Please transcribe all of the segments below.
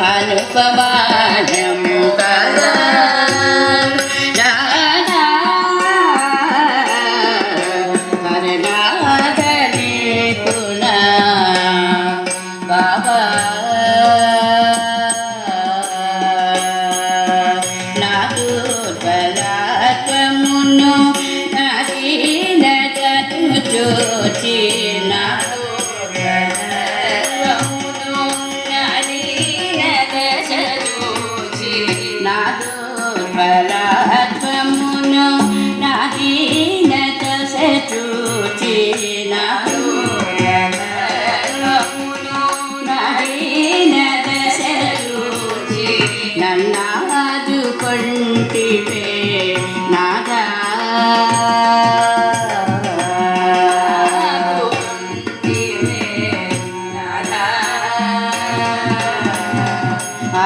అనుపమానము కదా హరనాథని పున బాబా నా దుర్బలత్వమును నా దీనతను చూచి నా దుర్బలత్వమును నా దీనత చూచి నా దుర్బలత్వమును నా దీనత చూచి నన్నాదుకొంటివే నాదా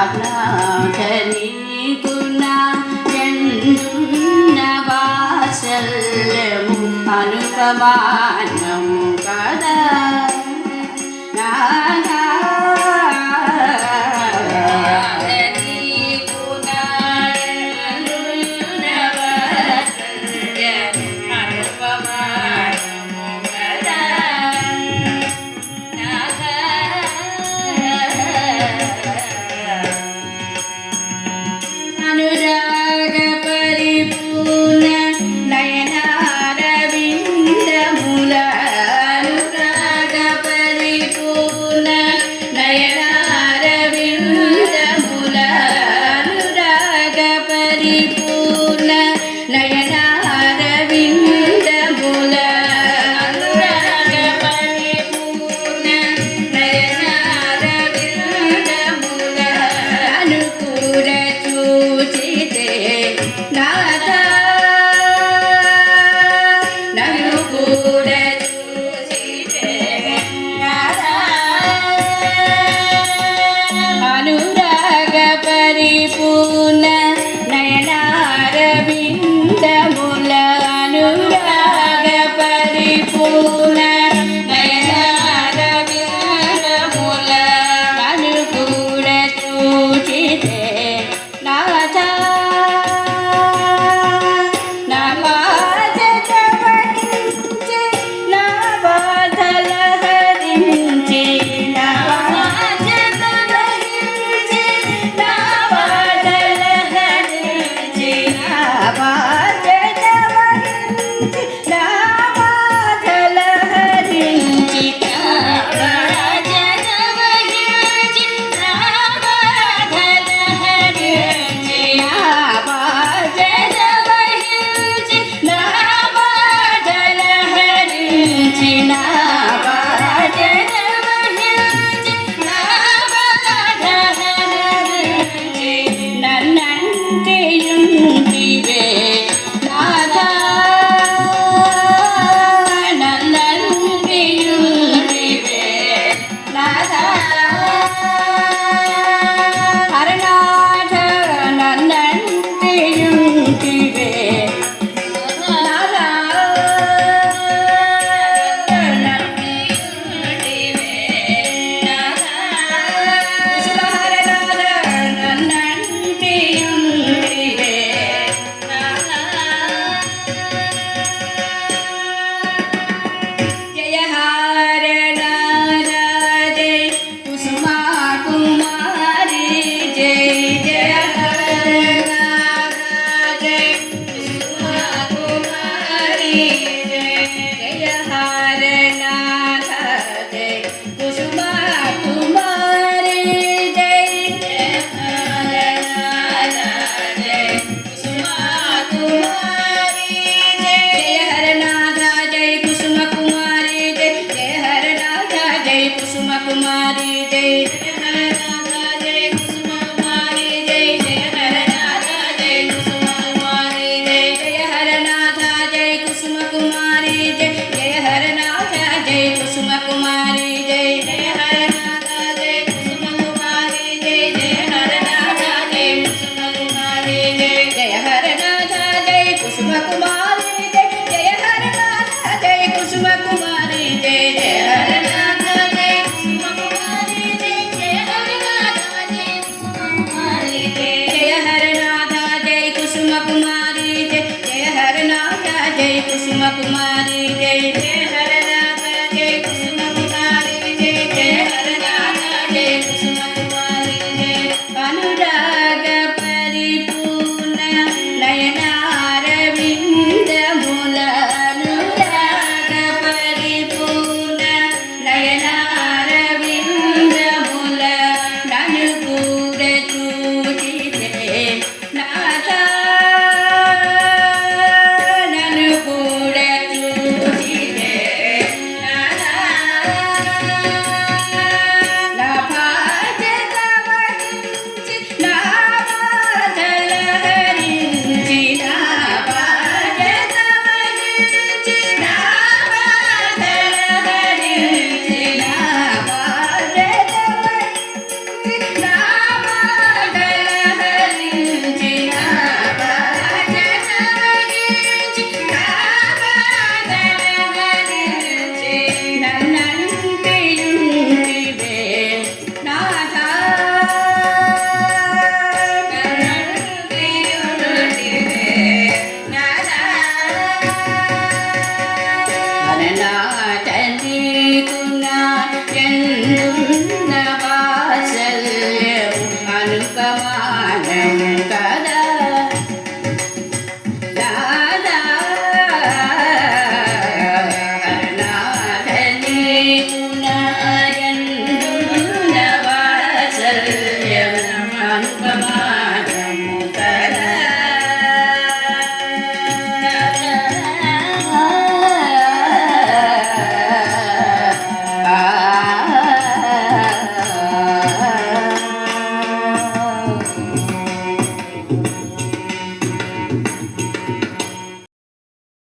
అనాథని గుణా వాత్సల్యము అనుపమానము కదా అనురాగ పరిపూర్ణ నయనారవిందముల సుమకుమారిదే అనురాగ పరిపూర్ణ నయనారవిందముల అనురాగ పరిపూర్ణ నయనారవిందముల నన్ను కూడా చూచితే నాథా నన్ను కూడా చూచితే నాథా నా బాధ్యత వహించి నా బాధల హరించి నా బాధ్యత వహించి నా బాధల హరించి నా బాధ్యత వహించి నా బాధల హరించి నా బాధ్యత వహించి నా బాధల హరించి నన్నంటియుంటివే నాథా నన్నంటియుంటివే నాథా అలనాట నీకున్నా ఎన్నున్న వాత్సల్యం అనుపమానము కదా దాదా అలనాట నీకున్నా ఎన్నున్న వాత్సల్యం అనుపమానము కదా